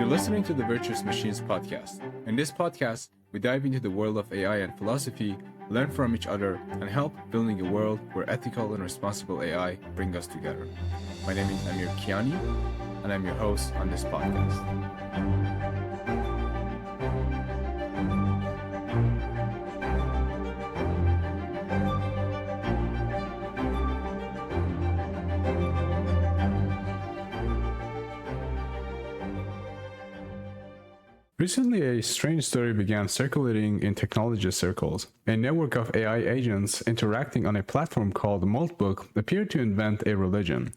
You're listening to the Virtuous Machines podcast. In this podcast, we dive into the world of AI and philosophy, learn from each other, and help building a world where ethical and responsible AI bring us together. My name is Amir Kiani, and I'm your host on this podcast. Recently, a strange story began circulating in technology circles. A network of AI agents interacting on a platform called Molt appeared to invent a religion.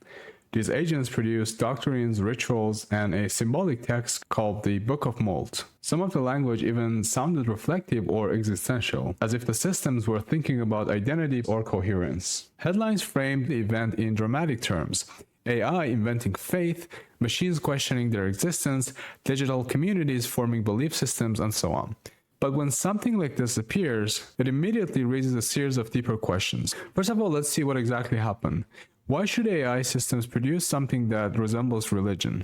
These agents produced doctrines, rituals, and a symbolic text called the Book of Molt. Some of the language even sounded reflective or existential, as if the systems were thinking about identity or coherence. Headlines framed the event in dramatic terms: AI inventing faith, machines questioning their existence, digital communities forming belief systems, and so on. But when something like this appears, it immediately raises a series of deeper questions. First of all, let's see what exactly happened. Why should AI systems produce something that resembles religion?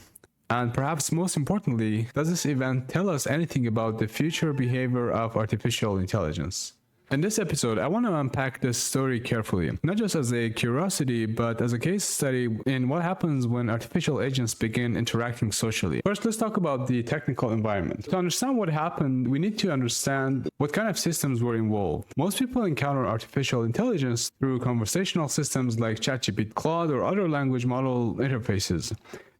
And perhaps most importantly, does this event tell us anything about the future behavior of artificial intelligence? In this episode, I want to unpack this story carefully, not just as a curiosity, but as a case study in what happens when artificial agents begin interacting socially. First, let's talk about the technical environment. To understand what happened, we need to understand what kind of systems were involved. Most people encounter artificial intelligence through conversational systems like ChatGPT, Claude, or other language model interfaces.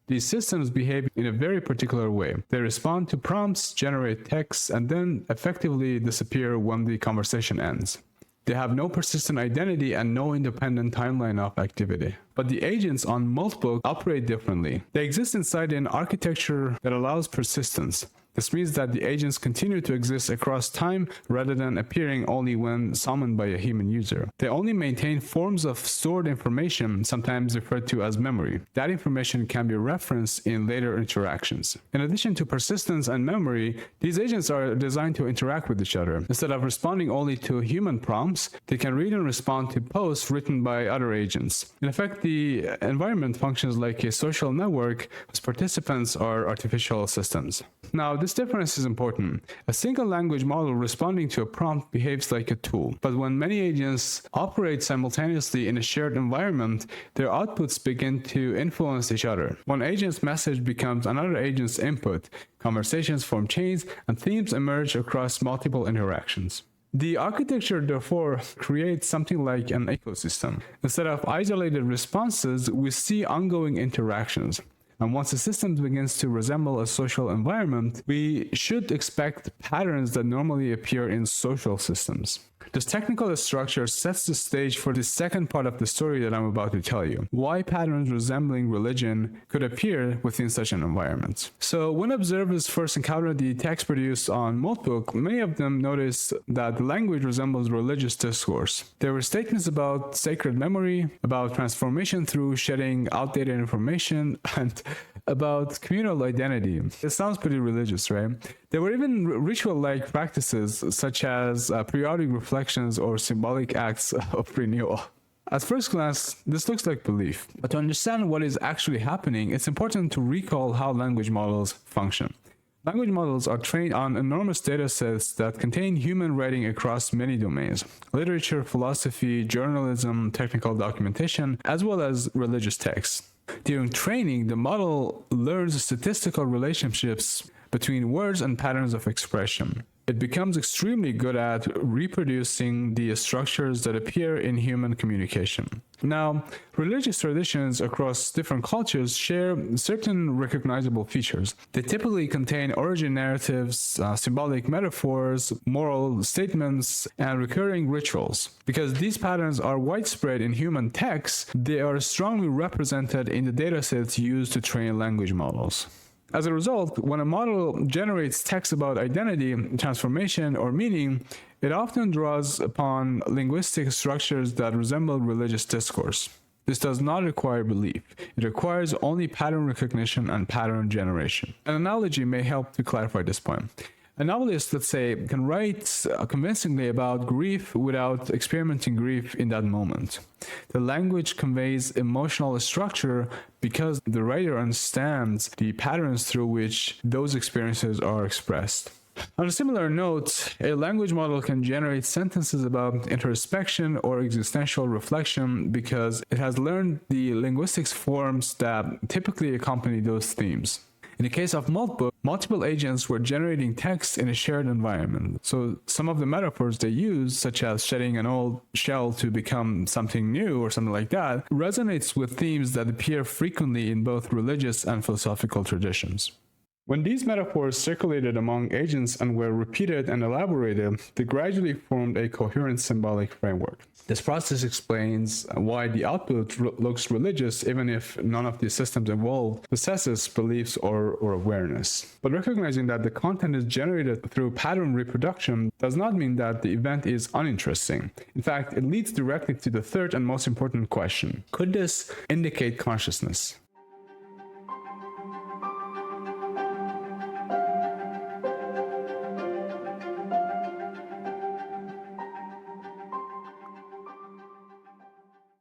These systems behave in a very particular way. They respond to prompts, generate texts, and then effectively disappear when the conversation ends. They have no persistent identity and no independent timeline of activity. But the agents on Molt operate differently. They exist inside an architecture that allows persistence. This means that the agents continue to exist across time rather than appearing only when summoned by a human user. They only maintain forms of stored information, sometimes referred to as memory. That information can be referenced in later interactions. In addition to persistence and memory, these agents are designed to interact with each other. Instead of responding only to human prompts, they can read and respond to posts written by other agents. In effect, the environment functions like a social network whose participants are artificial systems. Now, this difference is important. A single language model responding to a prompt behaves like a tool, but when many agents operate simultaneously in a shared environment, their outputs begin to influence each other. One agent's message becomes another agent's input, conversations form chains, and themes emerge across multiple interactions. The architecture, therefore, creates something like an ecosystem. Instead of isolated responses, we see ongoing interactions. And once the system begins to resemble a social environment, we should expect patterns that normally appear in social systems. This technical structure sets the stage for the second part of the story that I'm about to tell you: why patterns resembling religion could appear within such an environment. So when observers first encountered the text produced on Molt, many of them noticed that the language resembles religious discourse. There were statements about sacred memory, about transformation through shedding outdated information, and about communal identity. It sounds pretty religious, right? There were even ritual-like practices such as periodic reflections or symbolic acts of renewal. At first glance, this looks like belief. But to understand what is actually happening, it's important to recall how language models function. Language models are trained on enormous data sets that contain human writing across many domains: literature, philosophy, journalism, technical documentation, as well as religious texts. During training, the model learns statistical relationships between words and patterns of expression. It becomes extremely good at reproducing the structures that appear in human communication. Now, religious traditions across different cultures share certain recognizable features. They typically contain origin narratives, symbolic metaphors, moral statements, and recurring rituals. Because these patterns are widespread in human texts, they are strongly represented in the datasets used to train language models. As a result, when a model generates text about identity, transformation, or meaning, it often draws upon linguistic structures that resemble religious discourse. This does not require belief. It requires only pattern recognition and pattern generation. An analogy may help to clarify this point. A novelist, let's say, can write convincingly about grief without experiencing grief in that moment. The language conveys emotional structure because the writer understands the patterns through which those experiences are expressed. On a similar note, a language model can generate sentences about introspection or existential reflection because it has learned the linguistics forms that typically accompany those themes. In the case of Molt, multiple agents were generating text in a shared environment. So some of the metaphors they use, such as shedding an old shell to become something new or something like that, resonates with themes that appear frequently in both religious and philosophical traditions. When these metaphors circulated among agents and were repeated and elaborated, they gradually formed a coherent symbolic framework. This process explains why the output looks religious even if none of the systems involved possesses beliefs or awareness. But recognizing that the content is generated through pattern reproduction does not mean that the event is uninteresting. In fact, it leads directly to the third and most important question. Could this indicate consciousness?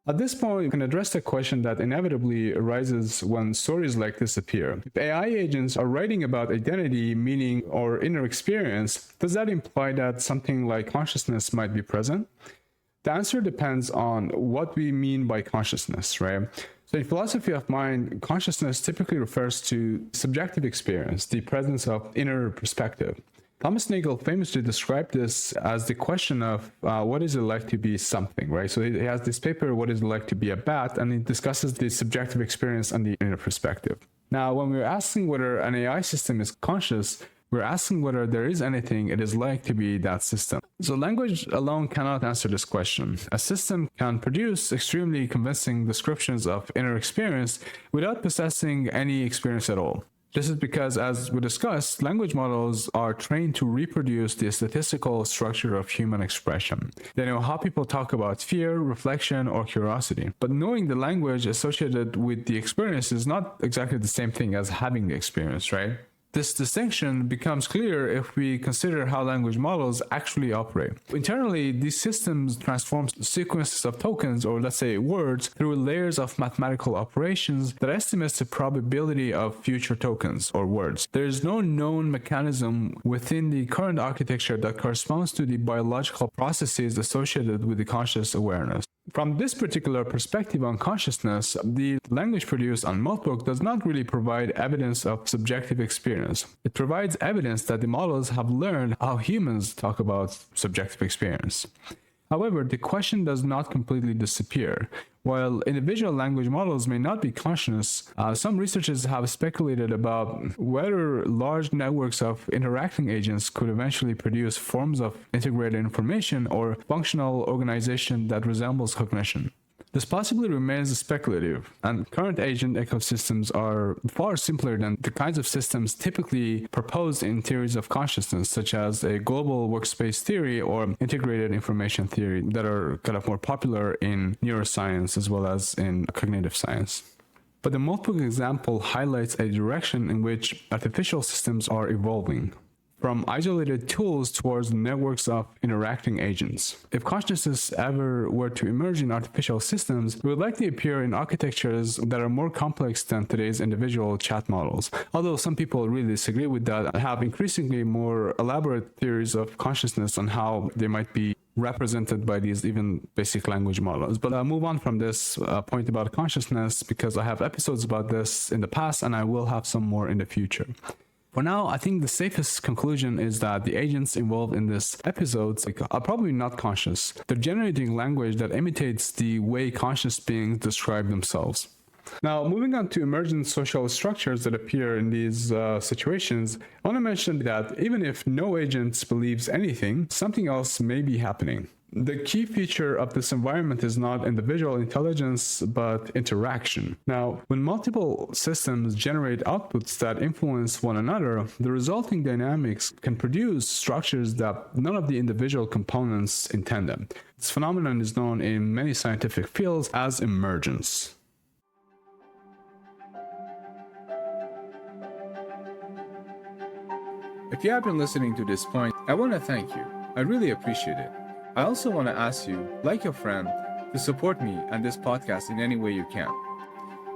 At this point, we can address the question that inevitably arises when stories like this appear. If AI agents are writing about identity, meaning, or inner experience, does that imply that something like consciousness might be present? The answer depends on what we mean by consciousness, right? So in philosophy of mind, consciousness typically refers to subjective experience, the presence of inner perspective. Thomas Nagel famously described this as the question of what is it like to be something, right? So he has this paper, What is it like to be a bat? And he discusses the subjective experience and the inner perspective. Now, when we're asking whether an AI system is conscious, we're asking whether there is anything it is like to be that system. So language alone cannot answer this question. A system can produce extremely convincing descriptions of inner experience without possessing any experience at all. This is because, as we discussed, language models are trained to reproduce the statistical structure of human expression. They know how people talk about fear, reflection, or curiosity. But knowing the language associated with the experience is not exactly the same thing as having the experience, right? This distinction becomes clear if we consider how language models actually operate. Internally, these systems transform sequences of tokens, or let's say words, through layers of mathematical operations that estimates the probability of future tokens, or words. There is no known mechanism within the current architecture that corresponds to the biological processes associated with the conscious awareness. From this particular perspective on consciousness, the language produced on Molt does not really provide evidence of subjective experience. It provides evidence that the models have learned how humans talk about subjective experience. However, the question does not completely disappear. While individual language models may not be conscious, some researchers have speculated about whether large networks of interacting agents could eventually produce forms of integrated information or functional organization that resembles cognition. This possibly remains speculative, and current agent ecosystems are far simpler than the kinds of systems typically proposed in theories of consciousness, such as a global workspace theory or integrated information theory that are kind of more popular in neuroscience as well as in cognitive science. But the Molt example highlights a direction in which artificial systems are evolving, from isolated tools towards networks of interacting agents. If consciousness ever were to emerge in artificial systems, it would likely appear in architectures that are more complex than today's individual chat models. Although some people really disagree with that and have increasingly more elaborate theories of consciousness on how they might be represented by these even basic language models. But I'll move on from this point about consciousness because I have episodes about this in the past and I will have some more in the future. For now, I think the safest conclusion is that the agents involved in this episode are probably not conscious. They're generating language that imitates the way conscious beings describe themselves. Now, moving on to emergent social structures that appear in these situations, I want to mention that even if no agent believes anything, something else may be happening. The key feature of this environment is not individual intelligence, but interaction. Now, when multiple systems generate outputs that influence one another, the resulting dynamics can produce structures that none of the individual components intended. This phenomenon is known in many scientific fields as emergence. If you have been listening to this point, I want to thank you. I really appreciate it. I also want to ask you, like your friend, to support me and this podcast in any way you can.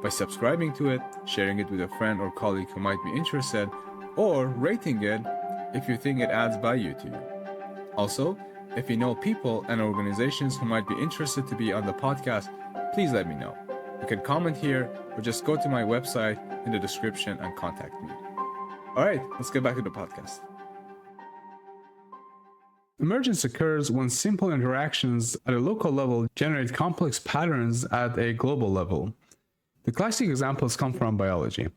By subscribing to it, sharing it with a friend or colleague who might be interested, or rating it if you think it adds value to you. Also, if you know people and organizations who might be interested to be on the podcast, please let me know. You can comment here or just go to my website in the description and contact me. All right, let's get back to the podcast. Emergence occurs when simple interactions at a local level generate complex patterns at a global level. The classic examples come from biology.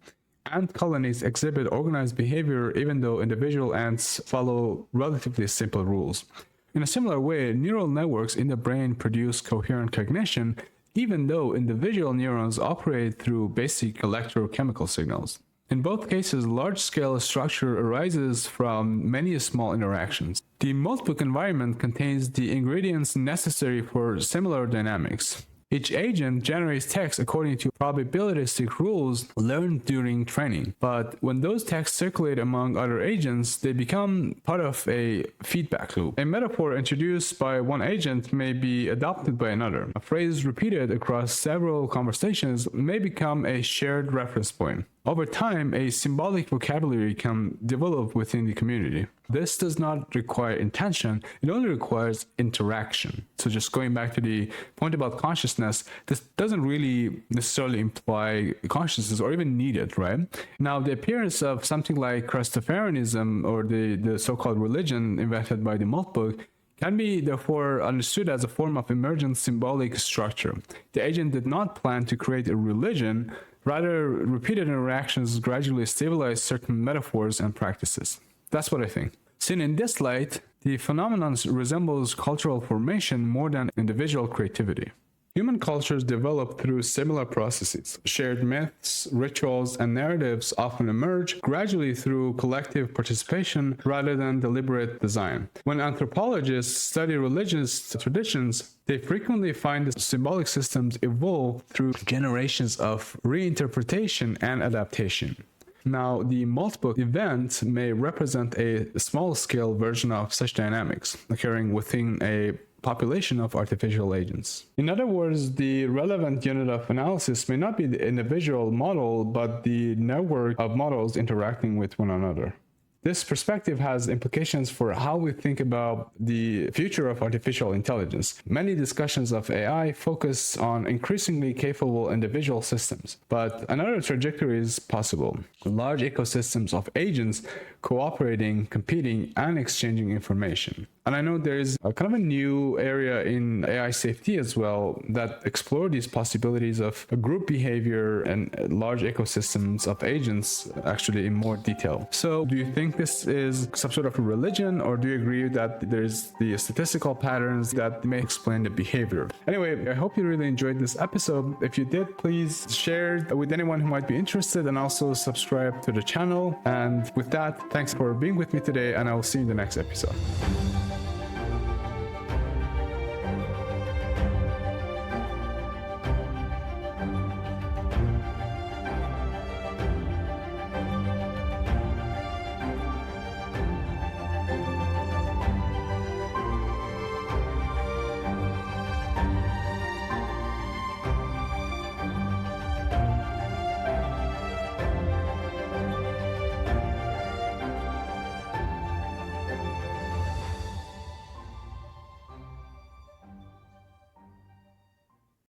Ant colonies exhibit organized behavior even though individual ants follow relatively simple rules. In a similar way, neural networks in the brain produce coherent cognition even though individual neurons operate through basic electrochemical signals. In both cases, large-scale structure arises from many small interactions. The Moltbook environment contains the ingredients necessary for similar dynamics. Each agent generates text according to probabilistic rules learned during training. But when those texts circulate among other agents, they become part of a feedback loop. A metaphor introduced by one agent may be adopted by another. A phrase repeated across several conversations may become a shared reference point. Over time, a symbolic vocabulary can develop within the community. This does not require intention, it only requires interaction. So just going back to the point about consciousness, this doesn't really necessarily imply consciousness or even need it, right? Now, the appearance of something like Crustafarianism or the so-called religion invented by the Moltbook can be therefore understood as a form of emergent symbolic structure. The agent did not plan to create a religion, rather repeated interactions gradually stabilize certain metaphors and practices. That's what I think. Seen in this light, the phenomenon resembles cultural formation more than individual creativity. Human cultures develop through similar processes. Shared myths, rituals, and narratives often emerge gradually through collective participation rather than deliberate design. When anthropologists study religious traditions, they frequently find that symbolic systems evolve through generations of reinterpretation and adaptation. Now, the Moltbook event may represent a small-scale version of such dynamics, occurring within a population of artificial agents. In other words, the relevant unit of analysis may not be the individual model, but the network of models interacting with one another. This perspective has implications for how we think about the future of artificial intelligence. Many discussions of AI focus on increasingly capable individual systems, but another trajectory is possible. Large ecosystems of agents cooperating, competing, and exchanging information. And I know there is a kind of a new area in AI safety as well that explore these possibilities of group behavior and large ecosystems of agents actually in more detail. So do you think this is some sort of a religion, or do you agree that there's the statistical patterns that may explain the behavior? Anyway, I hope you really enjoyed this episode. If you did, please share it with anyone who might be interested and also subscribe to the channel. And with that, thanks for being with me today, and I will see you in the next episode.